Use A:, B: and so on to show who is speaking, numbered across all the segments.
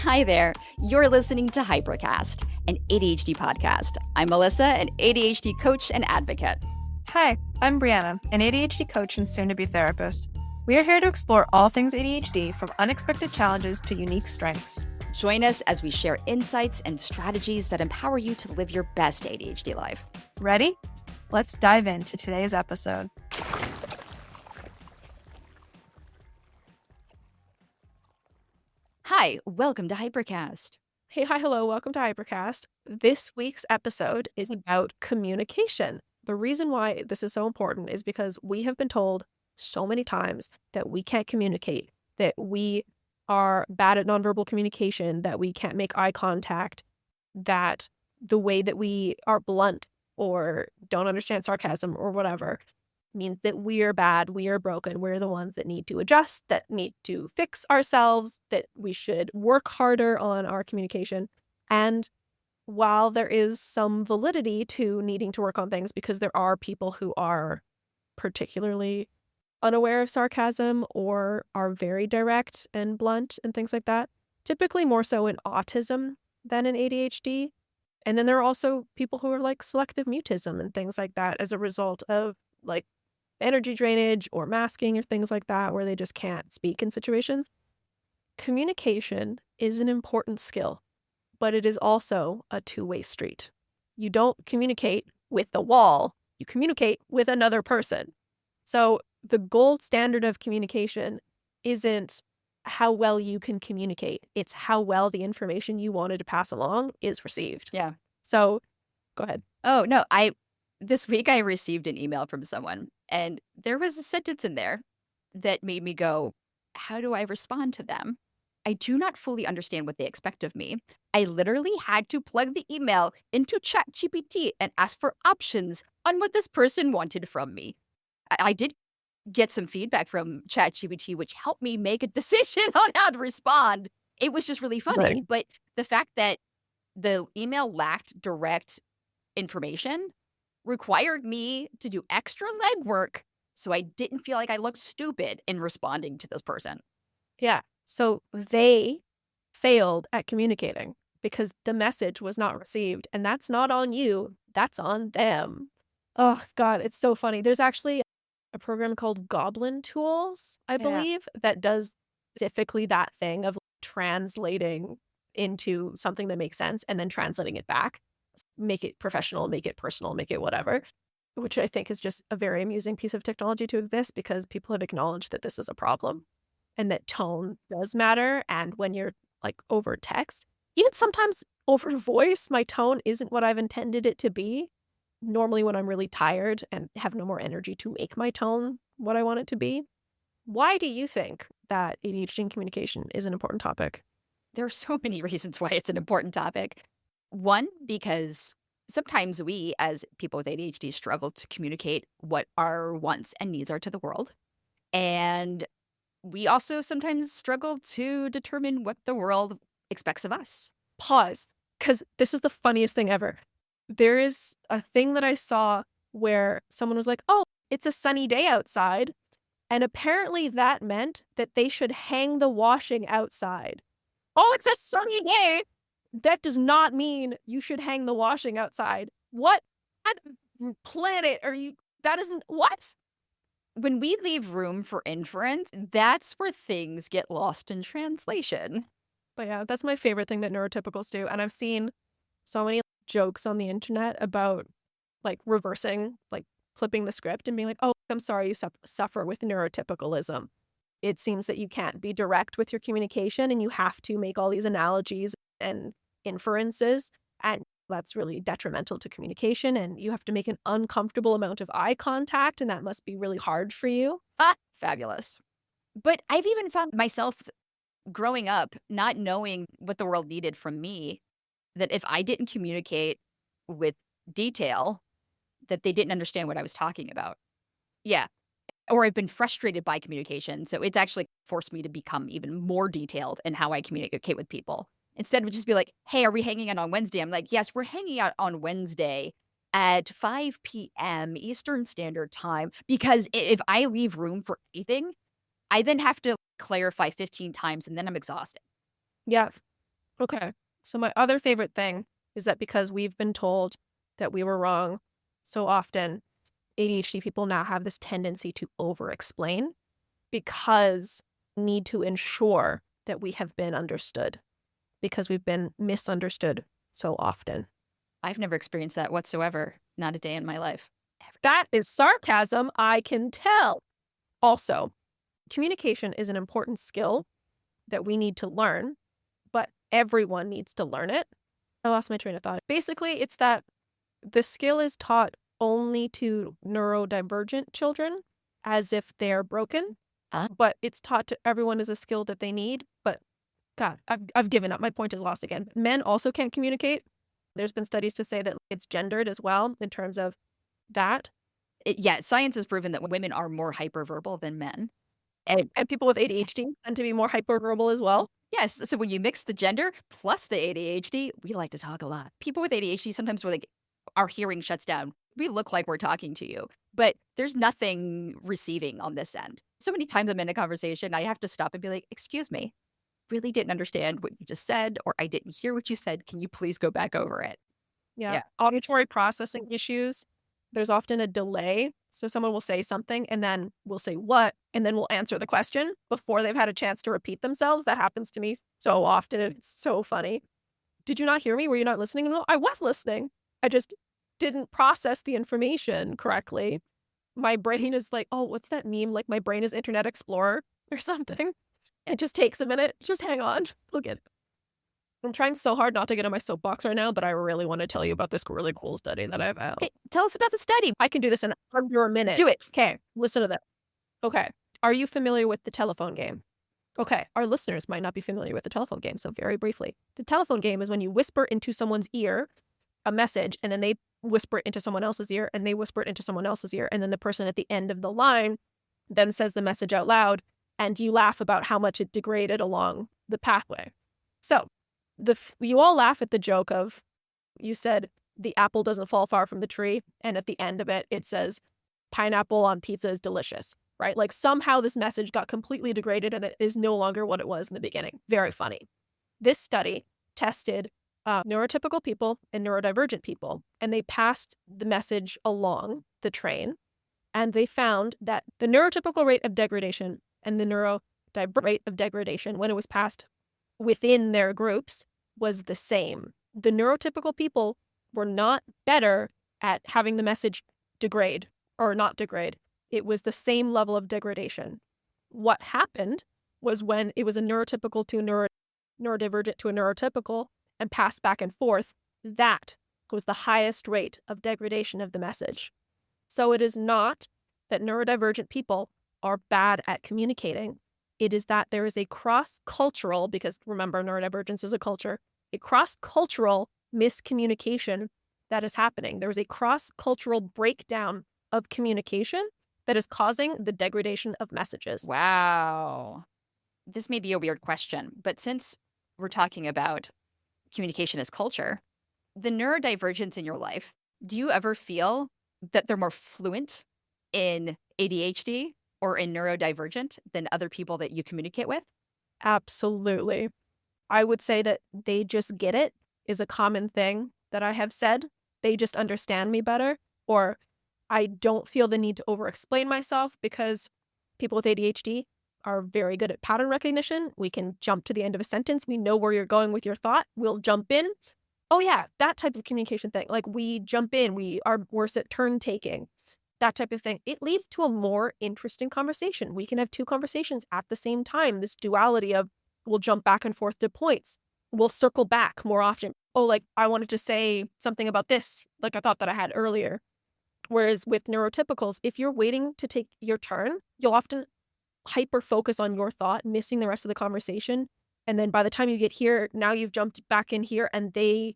A: Hi there. You're listening to Hypercast, an ADHD podcast. I'm Melissa, an ADHD coach and advocate.
B: Hi, I'm Brianna, an ADHD coach and soon-to-be therapist. We are here to explore all things ADHD, from unexpected challenges to unique strengths.
A: Join us as we share insights and strategies that empower you to live your best ADHD life.
B: Ready? Let's dive into today's episode.
A: Hi, welcome to Hypercast.
B: Hey, hi, hello, welcome to Hypercast. This week's episode is about communication. The reason why this is so important is because we have been told so many times that we can't communicate, that we are bad at nonverbal communication, that we can't make eye contact, that the way that we are blunt or don't understand sarcasm or whatever means that we are bad, we are broken, we're the ones that need to adjust, that need to fix ourselves, that we should work harder on our communication. And while there is some validity to needing to work on things, because there are people who are particularly unaware of sarcasm or are very direct and blunt and things like that, typically more so in autism than in ADHD. And then there are also people who are like selective mutism and things like that as a result of like energy drainage or masking or things like that, where they just can't speak in situations. Communication is an important skill, but it is also a two-way street. You don't communicate with the wall, you communicate with another person. So the gold standard of communication isn't how well you can communicate, it's how well the information you wanted to pass along is received.
A: Yeah.
B: So go ahead.
A: Oh, no, this week I received an email from someone, and there was a sentence in there that made me go, how do I respond to them? I do not fully understand what they expect of me. I literally had to plug the email into ChatGPT and ask for options on what this person wanted from me. I did get some feedback from ChatGPT, which helped me make a decision on how to respond. It was just really funny. But the fact that the email lacked direct information required me to do extra legwork so I didn't feel like I looked stupid in responding to this person.
B: Yeah. So they failed at communicating because the message was not received. And that's not on you. That's on them. Oh, God, it's so funny. There's actually a program called Goblin Tools, I believe, that does specifically that thing of translating into something that makes sense and then translating it back. Make it professional, make it personal, make it whatever, which I think is just a very amusing piece of technology to exist, because people have acknowledged that this is a problem and that tone does matter. And when you're like over text, even sometimes over voice, my tone isn't what I've intended it to be. Normally when I'm really tired and have no more energy to make my tone what I want it to be. Why do you think that ADHD and communication is an important topic?
A: There are so many reasons why it's an important topic. One, because sometimes we, as people with ADHD, struggle to communicate what our wants and needs are to the world. And we also sometimes struggle to determine what the world expects of us.
B: Pause, because this is the funniest thing ever. There is a thing that I saw where someone was like, oh, it's a sunny day outside. And apparently that meant that they should hang the washing outside. Oh, it's a sunny day. That does not mean you should hang the washing outside. What planet are you? That isn't what?
A: When we leave room for inference, that's where things get lost in translation.
B: But yeah, that's my favorite thing that neurotypicals do. And I've seen so many jokes on the internet about like reversing, like flipping the script and being like, oh, I'm sorry you suffer with neurotypicalism. It seems that you can't be direct with your communication and you have to make all these analogies and inferences, and that's really detrimental to communication, and you have to make an uncomfortable amount of eye contact, and that must be really hard for you.
A: Fabulous. But I've even found myself growing up not knowing what the world needed from me, that if I didn't communicate with detail, that they didn't understand what I was talking about. Yeah. Or I've been frustrated by communication, so it's actually forced me to become even more detailed in how I communicate with people. Instead of just be like, hey, are we hanging out on Wednesday? I'm like, yes, we're hanging out on Wednesday at 5 p.m. Eastern Standard Time. Because if I leave room for anything, I then have to clarify 15 times and then I'm exhausted.
B: Yeah. Okay. So my other favorite thing is that because we've been told that we were wrong so often, ADHD people now have this tendency to over-explain because need to ensure that we have been understood because we've been misunderstood so often.
A: I've never experienced that whatsoever. Not a day in my life.
B: That is sarcasm, I can tell. Also, communication is an important skill that we need to learn, but everyone needs to learn it. I lost my train of thought. Basically, it's that the skill is taught only to neurodivergent children as if they're broken,
A: Ah.
B: but it's taught to everyone as a skill that they need. But God, I've given up. My point is lost again. Men also can't communicate. There's been studies to say that it's gendered as well in terms of that.
A: Yeah, science has proven that women are more hyperverbal than men. And
B: And people with ADHD tend to be more hyperverbal as well.
A: yes, so when you mix the gender plus the ADHD, we like to talk a lot. People with ADHD sometimes we're like, our hearing shuts down. We look like we're talking to you, but there's nothing receiving on this end. So many times I'm in a conversation, I have to stop and be like, excuse me, really didn't understand what you just said, or I didn't hear what you said. Can you please go back over it?
B: Yeah.
A: Yeah.
B: Auditory processing issues. There's often a delay. So someone will say something and then we'll say what, and then we'll answer the question before they've had a chance to repeat themselves. That happens to me so often. And it's so funny. Did you not hear me? Were you not listening? No, I was listening. I just didn't process the information correctly. My brain is like, oh, what's that meme? Like my brain is Internet Explorer or something. It just takes a minute. Just hang on. We'll get it. I'm trying so hard not to get on my soapbox right now, but I really want to tell you about this really cool study that I found.
A: Okay, tell us about the study.
B: I can do this in under a minute.
A: Do it.
B: Okay, listen to that. Okay. Are you familiar with the telephone game? Okay, our listeners might not be familiar with the telephone game, so very briefly. The telephone game is when you whisper into someone's ear a message, and then they whisper it into someone else's ear, and they whisper it into someone else's ear, and then the person at the end of the line then says the message out loud, and you laugh about how much it degraded along the pathway. So, you all laugh at the joke of, you said the apple doesn't fall far from the tree, and at the end of it, it says pineapple on pizza is delicious, right? Like somehow this message got completely degraded and it is no longer what it was in the beginning. Very funny. This study tested neurotypical people and neurodivergent people, and they passed the message along the train, and they found that the neurotypical rate of degradation and the neurodivergent rate of degradation when it was passed within their groups was the same. The neurotypical people were not better at having the message degrade or not degrade. It was the same level of degradation. What happened was when it was a neurotypical to neurodivergent to a neurotypical and passed back and forth, that was the highest rate of degradation of the message. So it is not that neurodivergent people are bad at communicating. It is that there is a cross-cultural, because remember, neurodivergence is a culture, a cross-cultural miscommunication that is happening. There is a cross-cultural breakdown of communication that is causing the degradation of messages.
A: Wow. This may be a weird question, but since we're talking about communication as culture, the neurodivergence in your life, do you ever feel that they're more fluent in ADHD or in neurodivergent than other people that you communicate with?
B: Absolutely. I would say that they just get it is a common thing that I have said. They just understand me better, or I don't feel the need to over-explain myself because people with ADHD are very good at pattern recognition. We can jump to the end of a sentence. We know where you're going with your thought. We'll jump in. Oh yeah, that type of communication thing. Like we jump in, we're worse at turn taking, that type of thing. It leads to a more interesting conversation. We can have two conversations at the same time. This duality of we'll jump back and forth to points. We'll circle back more often. Oh, like I wanted to say something about this, like I thought that I had earlier. Whereas with neurotypicals, if you're waiting to take your turn, you'll often hyper focus on your thought, missing the rest of the conversation. And then by the time you get here, now you've jumped back in here and they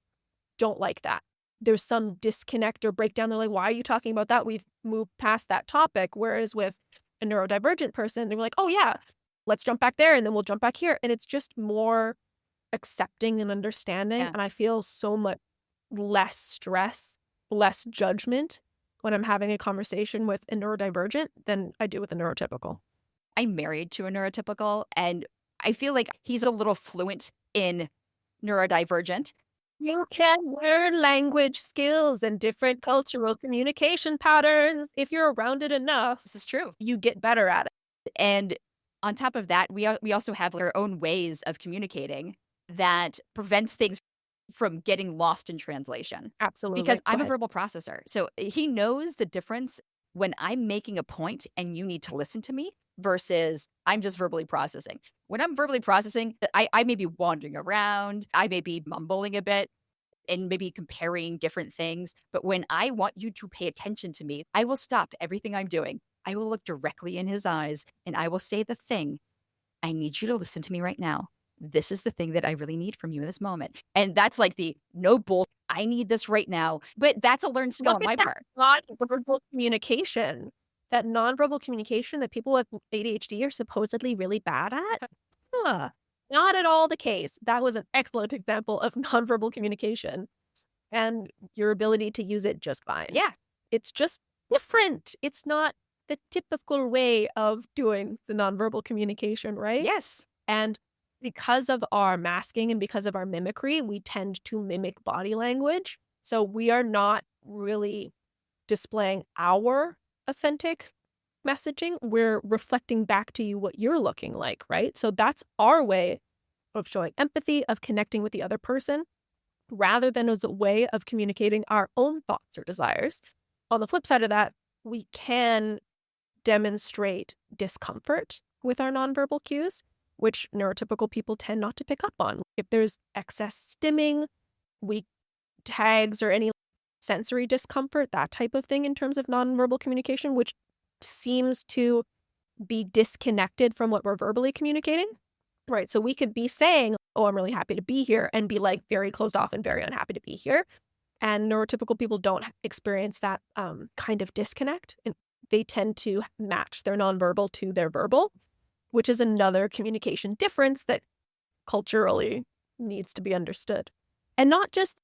B: don't like that. There's some disconnect or breakdown. They're like, why are you talking about that? We've moved past that topic. Whereas with a neurodivergent person, they're like, oh yeah, let's jump back there and then we'll jump back here. And it's just more accepting and understanding.
A: Yeah.
B: And I feel so much less stress, less judgment when I'm having a conversation with a neurodivergent than I do with a neurotypical.
A: I'm married to a neurotypical, and I feel like he's a little fluent in neurodivergent.
B: You can learn language skills and different cultural communication patterns. If you're around it enough,
A: This is true.
B: you get better at it.
A: And on top of that, we also have our own ways of communicating that prevents things from getting lost in translation. Because
B: Absolutely. Go
A: I'm a
B: ahead.
A: verbal processor. So he knows the difference when I'm making a point and you need to listen to me versus I'm just verbally processing. When I'm verbally processing, I may be wandering around, I may be mumbling a bit and maybe comparing different things. But when I want you to pay attention to me, I will stop everything I'm doing. I will look directly in his eyes and I will say the thing. I need you to listen to me right now. This is the thing that I really need from you in this moment. And that's like the no bull. I need this right now. But that's a learned skill
B: Look
A: on
B: at
A: my
B: that
A: part.
B: nonverbal communication. That nonverbal communication that people with ADHD are supposedly really bad at. Huh. Not at all the case. That was an excellent example of nonverbal communication and your ability to use it just fine.
A: Yeah.
B: It's just different. It's not the typical way of doing the nonverbal communication, right?
A: Yes.
B: And because of our masking and because of our mimicry, we tend to mimic body language. So we are not really displaying our authentic messaging. We're reflecting back to you what you're looking like, right? So that's our way of showing empathy, of connecting with the other person, rather than as a way of communicating our own thoughts or desires. On the flip side of that, we can demonstrate discomfort with our nonverbal cues, which neurotypical people tend not to pick up on. If there's excess stimming, weak tags, or any sensory discomfort, that type of thing in terms of nonverbal communication, which seems to be disconnected from what we're verbally communicating. Right. So we could be saying, oh, I'm really happy to be here, and be like very closed off and very unhappy to be here. And neurotypical people don't experience that kind of disconnect. And they tend to match their nonverbal to their verbal, which is another communication difference that culturally needs to be understood. And not just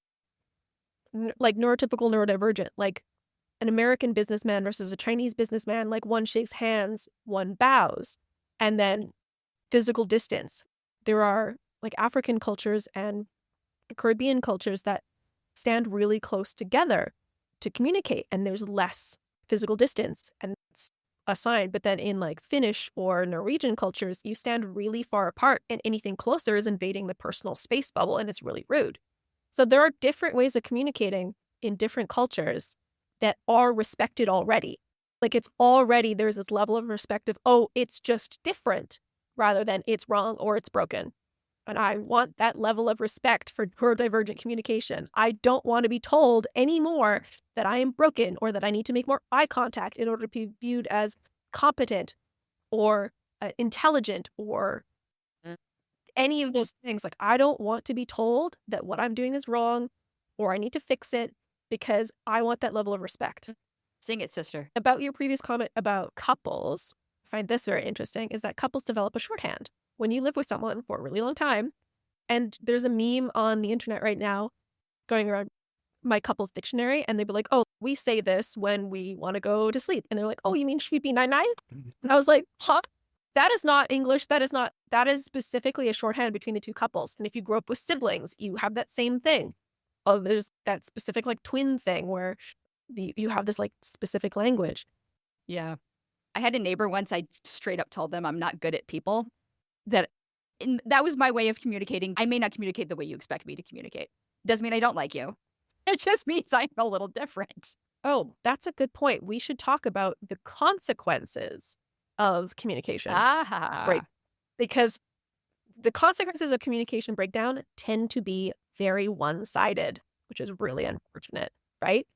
B: like neurotypical, neurodivergent, like an American businessman versus a Chinese businessman, like one shakes hands, one bows, and then physical distance. There are like African cultures and Caribbean cultures that stand really close together to communicate, and there's less physical distance, and it's a sign. But then in like Finnish or Norwegian cultures, you stand really far apart, and anything closer is invading the personal space bubble, and it's really rude. So there are different ways of communicating in different cultures that are respected already. Like it's already, there's this level of respect of, oh, it's just different, rather than it's wrong or it's broken. And I want that level of respect for neurodivergent communication. I don't want to be told anymore that I am broken or that I need to make more eye contact in order to be viewed as competent or intelligent or any of those things. Like, I don't want to be told that what I'm doing is wrong or I need to fix it, because I want that level of respect.
A: Sing it, sister.
B: About your previous comment about couples, I find this very interesting, is that couples develop a shorthand. When you live with someone for a really long time, and there's a meme on the internet right now going around, my couple's dictionary, and they'd be like, oh, we say this when we want to go to sleep. And they're like, oh, you mean sweepy nine-nine? And I was like, huh? That is not English. That is specifically a shorthand between the two couples. And if you grow up with siblings, you have that same thing. Oh, there's that specific like twin thing where you have this like specific language.
A: Yeah. I had a neighbor once, I straight up told them I'm not good at people. That was my way of communicating. I may not communicate the way you expect me to communicate. Doesn't mean I don't like you. It just means I'm a little different.
B: Oh, that's a good point. We should talk about the consequences of communication.
A: Ah.
B: Right. Because the consequences of communication breakdown tend to be very one-sided, which is really unfortunate, right?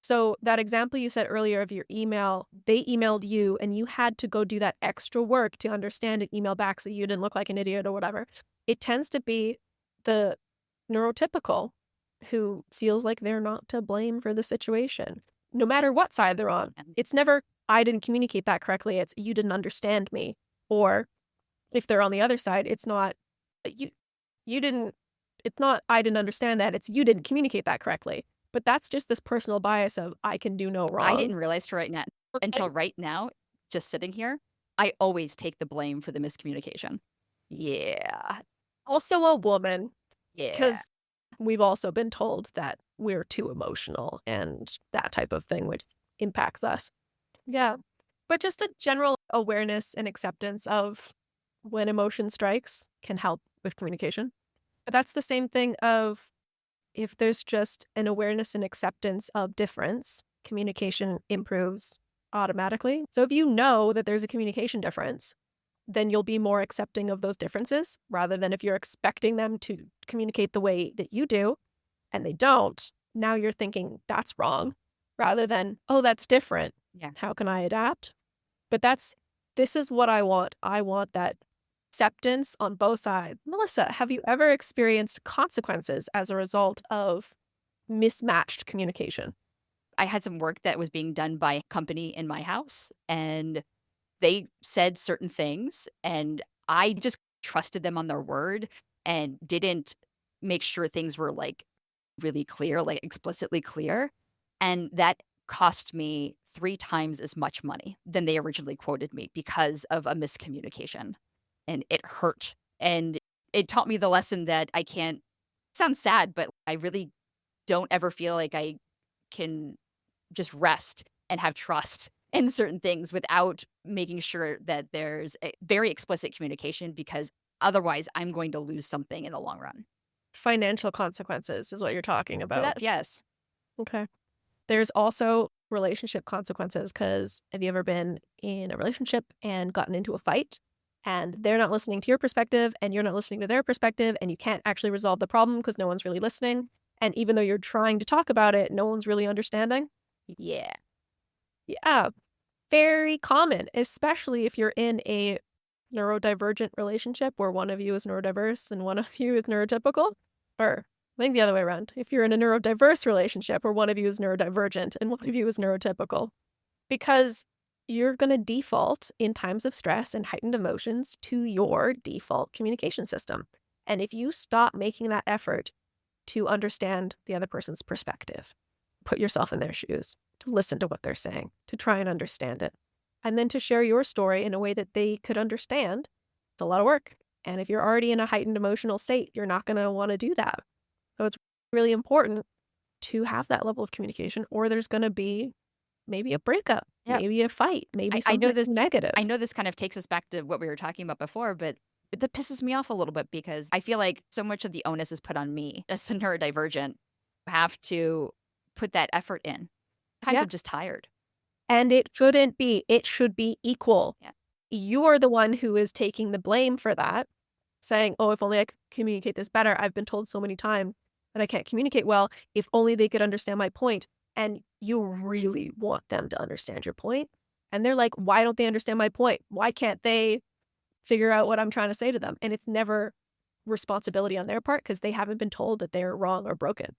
B: So that example you said earlier of your email, they emailed you and you had to go do that extra work to understand an email back so you didn't look like an idiot or whatever. It tends to be the neurotypical who feels like they're not to blame for the situation, no matter what side they're on. It's never, I didn't communicate that correctly. It's, you didn't understand me. Or if they're on the other side, it's not, you didn't, it's not, I didn't understand that. It's, you didn't communicate that correctly. But that's just this personal bias of, I can do no wrong.
A: I didn't realize until right now, just sitting here, I always take the blame for the miscommunication. Yeah.
B: Also a woman.
A: Yeah.
B: Because we've also been told that we're too emotional and that type of thing would impact us. Yeah. But just a general awareness and acceptance of when emotion strikes can help with communication. But that's the same thing of if there's just an awareness and acceptance of difference, communication improves automatically. So if you know that there's a communication difference, then you'll be more accepting of those differences rather than if you're expecting them to communicate the way that you do and they don't. Now you're thinking that's wrong rather than, oh, that's different.
A: Yeah.
B: How can I adapt? But this is what I want. I want that acceptance on both sides. Melissa, have you ever experienced consequences as a result of mismatched communication?
A: I had some work that was being done by a company in my house, and they said certain things, and I just trusted them on their word and didn't make sure things were, like, really clear, like, explicitly clear, and that cost me 3 times as much money than they originally quoted me because of a miscommunication, and it hurt, and it taught me the lesson that I can't sounds sad, but I really don't ever feel like I can just rest and have trust in certain things without making sure that there's a very explicit communication because otherwise I'm going to lose something in the long run.
B: Financial consequences is what you're talking
A: For
B: about.
A: that, yes.
B: Okay. There's also relationship consequences because have you ever been in a relationship and gotten into a fight and they're not listening to your perspective and you're not listening to their perspective and you can't actually resolve the problem because no one's really listening? And even though you're trying to talk about it, no one's really understanding?
A: Yeah.
B: Yeah, very common, especially if you're in a neurodivergent relationship where one of you is neurodiverse and one of you is neurotypical. Or I think the other way around. If you're in a neurodiverse relationship where one of you is neurodivergent and one of you is neurotypical, because you're going to default in times of stress and heightened emotions to your default communication system. And if you stop making that effort to understand the other person's perspective, put yourself in their shoes, to listen to what they're saying, to try and understand it, and then to share your story in a way that they could understand, it's a lot of work. And if you're already in a heightened emotional state, you're not going to want to do that. So it's really important to have that level of communication, or there's going to be maybe a breakup,
A: Yep.
B: maybe a fight, maybe
A: I know
B: something
A: this I
B: negative.
A: know this kind of takes us back to what we were talking about before, but that pisses me off a little bit because I feel like so much of the onus is put on me as the neurodivergent. I have to put that effort in. Times
B: Yeah.
A: I'm just tired.
B: And it shouldn't be, it should be equal.
A: Yeah.
B: You're the one who is taking the blame for that, saying, oh, if only I could communicate this better. I've been told so many times that I can't communicate well. If only they could understand my point. And you really want them to understand your point. And they're like, why don't they understand my point? Why can't they figure out what I'm trying to say to them? And it's never responsibility on their part because they haven't been told that they're wrong or broken.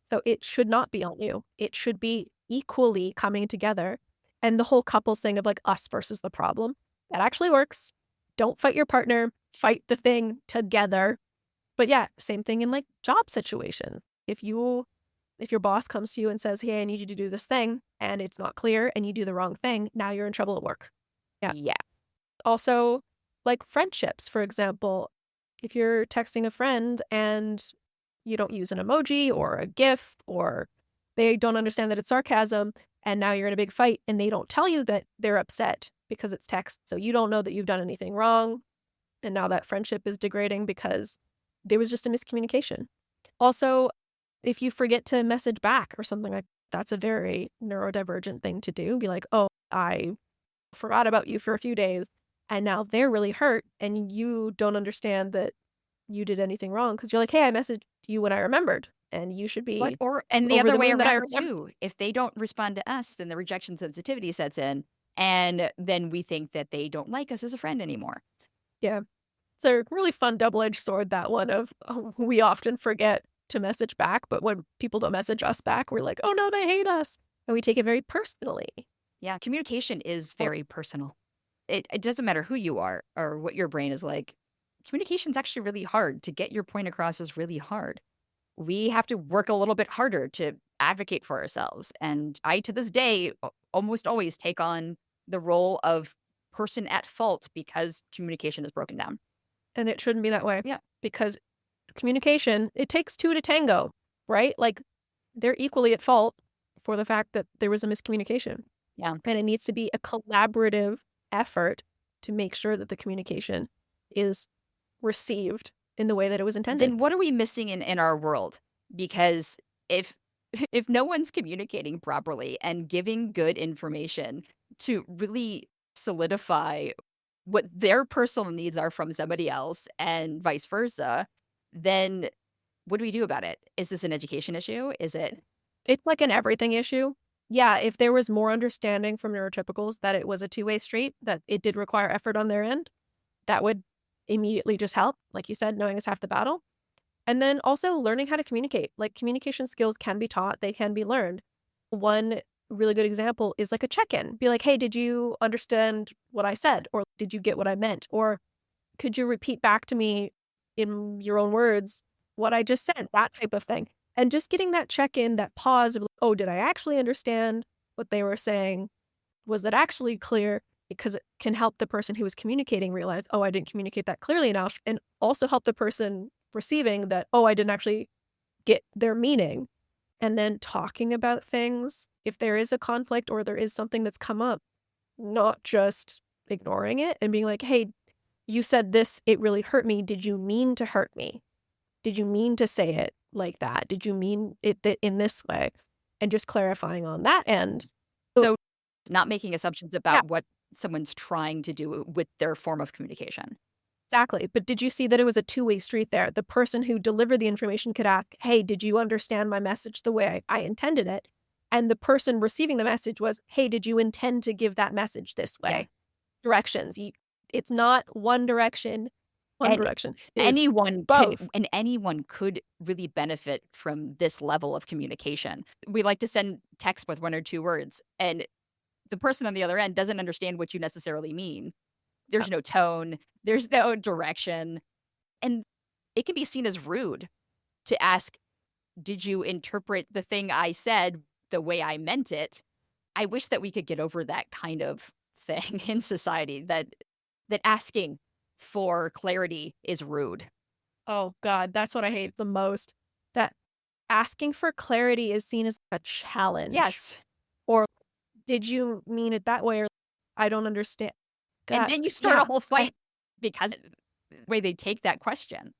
B: So it should not be on you. It should be equally coming together. And the whole couples thing of like us versus the problem, that actually works. Don't fight your partner, fight the thing together. But yeah, same thing in like job situation. If your boss comes to you and says, "Hey, I need you to do this thing," and it's not clear and you do the wrong thing, now you're in trouble at work. Yeah.
A: Yeah.
B: Also, like friendships, for example, if you're texting a friend and you don't use an emoji or a GIF or they don't understand that it's sarcasm and now you're in a big fight and they don't tell you that they're upset because it's text. So you don't know that you've done anything wrong. And now that friendship is degrading because there was just a miscommunication. Also, if you forget to message back or something like that's a very neurodivergent thing to do. Be like, oh, I forgot about you for a few days. And now they're really hurt and you don't understand that you did anything wrong because you're like, hey, I messaged you when I remembered and you should
A: But
B: be
A: or and the
B: over
A: other
B: the
A: way
B: moon that I
A: around
B: remember.
A: too. If they don't respond to us, then the rejection sensitivity sets in, and then we think that they don't like us as a friend anymore.
B: Yeah. It's a really fun double-edged sword, that one of we often forget to message back, but when people don't message us back, we're like, oh no, they hate us. And we take it very personally.
A: Yeah, communication is
B: Well,
A: very personal. It doesn't matter who you are or what your brain is like. Communication's actually really hard. To get your point across is really hard. We have to work a little bit harder to advocate for ourselves. And I, to this day, almost always take on the role of person at fault because communication is broken down.
B: and it shouldn't be that way
A: Yeah.
B: because communication, it takes two to tango, right? Like they're equally at fault for the fact that there was a miscommunication.
A: Yeah.
B: And it needs to be a collaborative effort to make sure that the communication is received in the way that it was intended.
A: Then what are we missing in our world? Because if if no one's communicating properly and giving good information to really solidify what their personal needs are from somebody else and vice versa, then what do we do about it? Is this an education issue? Is it
B: It's like an everything issue. Yeah, if there was more understanding from neurotypicals that it was a two-way street, that it did require effort on their end, that would immediately just help. Like you said, knowing is half the battle. And then also learning how to communicate. Like communication skills can be taught, they can be learned. One really good example is like a check-in. Be like, hey, did you understand what I said? Or did you get what I meant? Or could you repeat back to me in your own words what I just said? That type of thing. And just getting that check-in, that pause of, oh, did I actually understand what they were saying? Was that actually clear? Because it can help the person who is communicating realize, oh, I didn't communicate that clearly enough. And also help the person receiving that, oh, I didn't actually get their meaning. And then talking about things, if there is a conflict or there is something that's come up, not just ignoring it and being like, hey, you said this, it really hurt me. Did you mean to hurt me? Did you mean to say it like that? Did you mean it in this way? And just clarifying on that end.
A: so not making assumptions
B: Yeah,
A: about what someone's trying to do with their form of communication?
B: exactly. But did you see that it was a two-way street there? The person who delivered the information could ask, hey, did you understand my message the way I intended it? And the person receiving the message was, hey, did you intend to give that message this
A: Yeah.
B: way? Directions. It's not one direction. One
A: And
B: direction is both.
A: anyone could really benefit from this level of communication. We like to send text with 1 or 2 words, and the person on the other end doesn't understand what you necessarily mean. There's no tone, there's no direction, and it can be seen as rude to ask, "Did you interpret the thing I said the way I meant it?" I wish that we could get over that kind of thing in society, that asking for clarity is rude.
B: Oh God, that's what I hate the most. That asking for clarity is seen as a challenge.
A: Yes.
B: Or did you mean it that way? Or I don't understand.
A: And
B: That
A: then you start a
B: yeah,
A: whole fight because the way they take that question,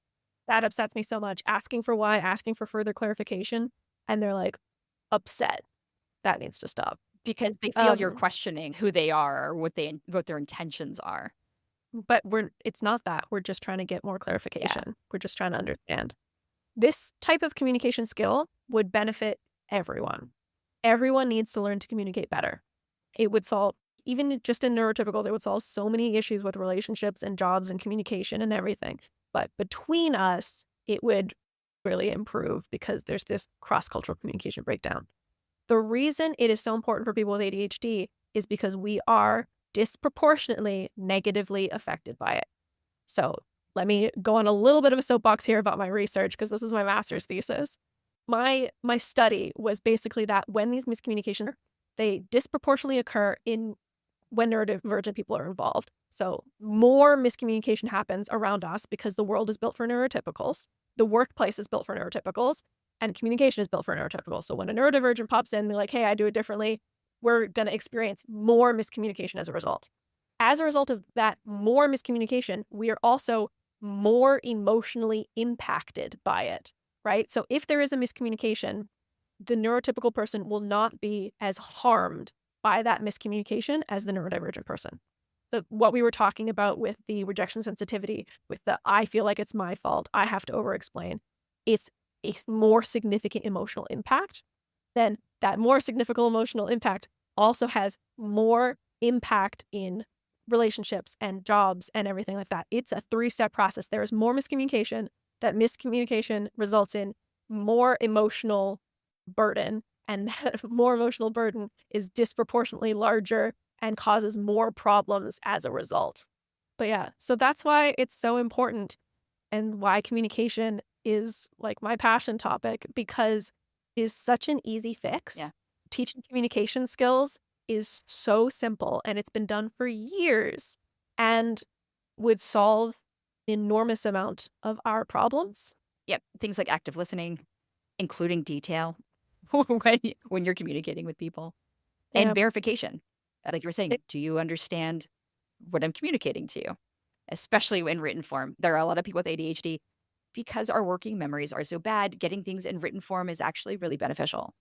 B: that upsets me so much. Asking for why, asking for further clarification, and they're like upset. That needs to stop.
A: because they feel you're
B: Um,
A: questioning who they are or what their intentions are.
B: but it's not that. We're just trying to get more
A: Yeah.
B: clarification. We're just trying to understand. This type of communication skill would benefit everyone. Everyone needs to learn to communicate better. It would solve, even just in neurotypical, it would solve so many issues with relationships and jobs and communication and everything. But between us, it would really improve because there's this cross-cultural communication breakdown. The reason it is so important for people with ADHD is because we are disproportionately negatively affected by it. So let me go on a little bit of a soapbox here about my research because this is my master's thesis. My study was basically that when these miscommunications, they disproportionately occur in when neurodivergent people are involved. So more miscommunication happens around us because the world is built for neurotypicals. The workplace is built for neurotypicals and communication is built for neurotypicals. So when a neurodivergent pops in, they're like, hey, I do it differently. We're going to experience more miscommunication as a result. As a result of that more miscommunication, we are also more emotionally impacted by it, right? So if there is a miscommunication, the neurotypical person will not be as harmed by that miscommunication as the neurodivergent person. What we were talking about with the rejection sensitivity, with the I feel like it's my fault, I have to over-explain, it's a more significant emotional impact. Then that more significant emotional impact also has more impact in relationships and jobs and everything like that. It's a 3-step process. There is more miscommunication. That miscommunication results in more emotional burden, and that more emotional burden is disproportionately larger and causes more problems as a result. But yeah, so that's why it's so important and why communication is like my passion topic, because it is such an easy fix.
A: Yeah.
B: Teaching communication skills is so simple and it's been done for years and would solve an enormous amount of our problems.
A: Yep. Things like active listening, including detail when you're communicating with people, and
B: Yeah.
A: verification. Like you were saying,
B: It-
A: do you understand what I'm communicating to you? Especially in written form. There are a lot of people with ADHD because our working memories are so bad. Getting things in written form is actually really beneficial.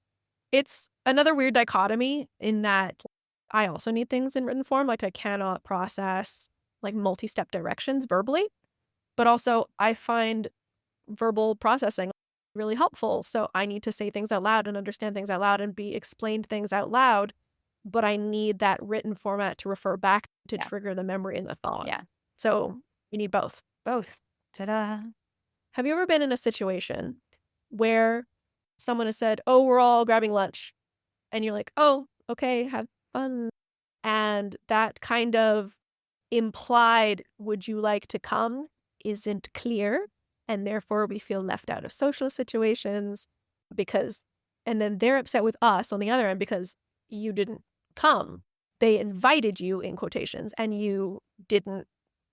B: It's another weird dichotomy in that I also need things in written form. Like I cannot process like multi-step directions verbally, but also I find verbal processing really helpful. So I need to say things out loud and understand things out loud and be explained things out loud, but I need that written format to refer back to
A: Yeah.
B: trigger the memory and the thought.
A: Yeah.
B: So we need both.
A: Both. Ta-da.
B: Have you ever been in a situation where someone has said, "Oh, we're all grabbing lunch," and you're like, "Oh, okay, have fun," and that kind of implied "would you like to come" isn't clear, and therefore we feel left out of social situations because, and then they're upset with us on the other end because you didn't come. They invited you in quotations and you didn't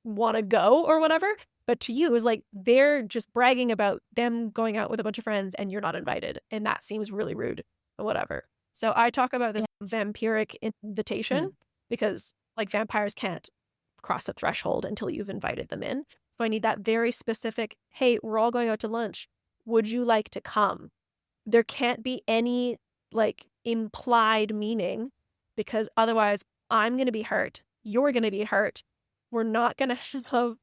B: want to go or whatever. But to you, it was like they're just bragging about them going out with a bunch of friends and you're not invited. And that seems really rude or whatever. So I talk about this vampiric invitation
A: Mhm.
B: because like vampires can't cross the threshold until you've invited them in. So I need that very specific, hey, we're all going out to lunch. Would you like to come? There can't be any like implied meaning because otherwise I'm going to be hurt. You're going to be hurt. We're not going to have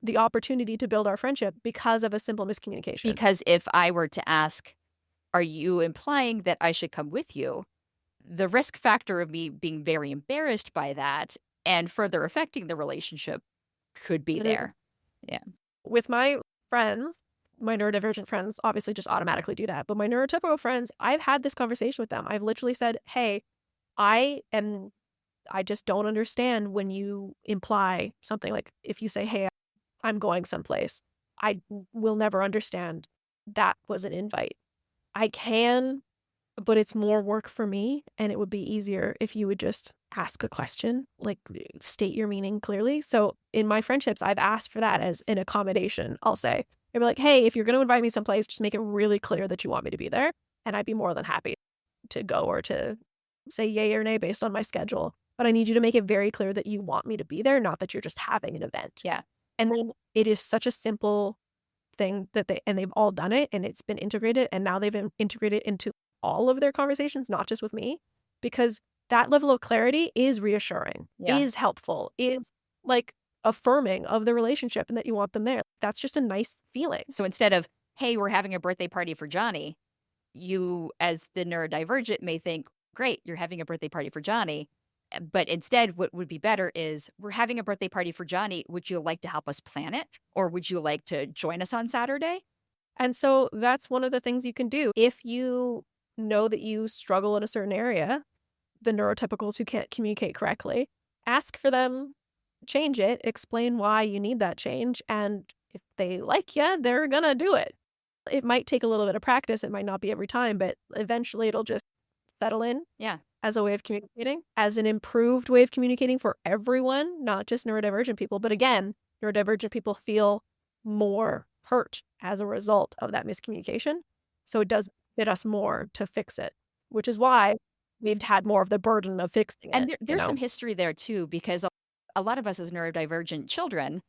B: the opportunity to build our friendship because of a simple miscommunication.
A: Because if I were to ask, are you implying that I should come with you? The risk factor of me being very embarrassed by that and further affecting the relationship could be
B: Mhm.
A: there. Yeah.
B: With my friends, my neurodivergent friends obviously just automatically do that. But my neurotypical friends, I've had this conversation with them. I've literally said, hey, I am, I just don't understand when you imply something like if you say, hey, I'm going someplace, I will never understand that was an invite. I can, but it's more work for me. And it would be easier if you would just ask a question, like state your meaning clearly. So in my friendships, I've asked for that as an accommodation. I'll say, I'd be like, hey, if you're going to invite me someplace, just make it really clear that you want me to be there. And I'd be more than happy to go or to say yay or nay based on my schedule. But I need you to make it very clear that you want me to be there, not that you're just having an event.
A: Yeah.
B: And then it is such a simple thing that they've all done it and it's been integrated. And now they've integrated into all of their conversations, not just with me, because that level of clarity is reassuring,
A: Yeah.
B: is helpful, is like affirming of the relationship and that you want them there. That's just a nice feeling.
A: So instead of, hey, we're having a birthday party for Johnny, you, as the neurodivergent, may think, great, you're having a birthday party for Johnny. But instead, what would be better is, we're having a birthday party for Johnny. Would you like to help us plan it? Or would you like to join us on Saturday?
B: And so that's one of the things you can do. If you know that you struggle in a certain area, the neurotypicals who can't communicate correctly, ask for them, change it, explain why you need that change. And if they like you, they're going to do it. It might take a little bit of practice. It might not be every time, but eventually it'll just settle in
A: Yeah.
B: as a way of communicating, as an improved way of communicating for everyone, not just neurodivergent people. But again, neurodivergent people feel more hurt as a result of that miscommunication. So it does fit us more to fix it, which is why we've had more of the burden of fixing
A: And
B: it,
A: there's some history there too, because a lot of us as neurodivergent children,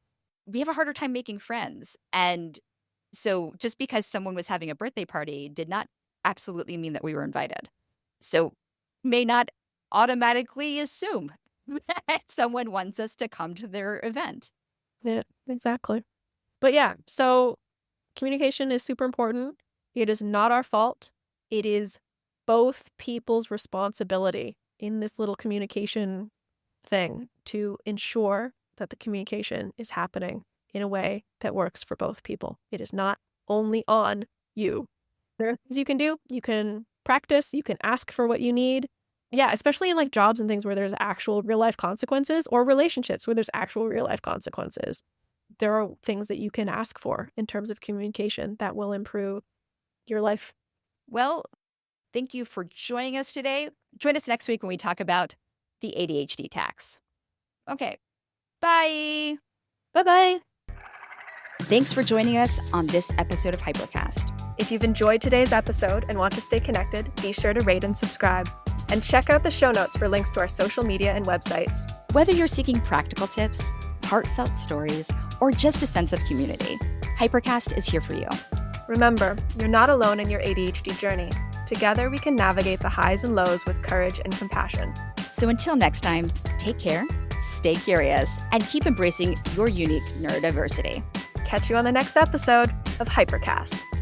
A: we have a harder time making friends. And so just because someone was having a birthday party did not absolutely mean that we were invited. So may not automatically assume that someone wants us to come to their event.
B: Yeah, exactly. But yeah, so communication is super important. It is not our fault. It is both people's responsibility in this little communication thing to ensure that the communication is happening in a way that works for both people. It is not only on you. There are things you can do. You can practice, you can ask for what you need. Yeah, especially in like jobs and things where there's actual real life consequences or relationships where there's actual real life consequences. There are things that you can ask for in terms of communication that will improve your life.
A: Well, thank you for joining us today. Join us next week when we talk about the ADHD tax. Okay. Bye.
B: Bye bye.
A: Thanks for joining us on this episode of Hypercast.
B: If you've enjoyed today's episode and want to stay connected, be sure to rate and subscribe. And check out the show notes for links to our social media and websites.
A: Whether you're seeking practical tips, heartfelt stories, or just a sense of community, Hypercast is here for you.
B: Remember, you're not alone in your ADHD journey. Together, we can navigate the highs and lows with courage and compassion.
A: So until next time, take care, stay curious, and keep embracing your unique neurodiversity.
B: Catch you on the next episode of Hypercast.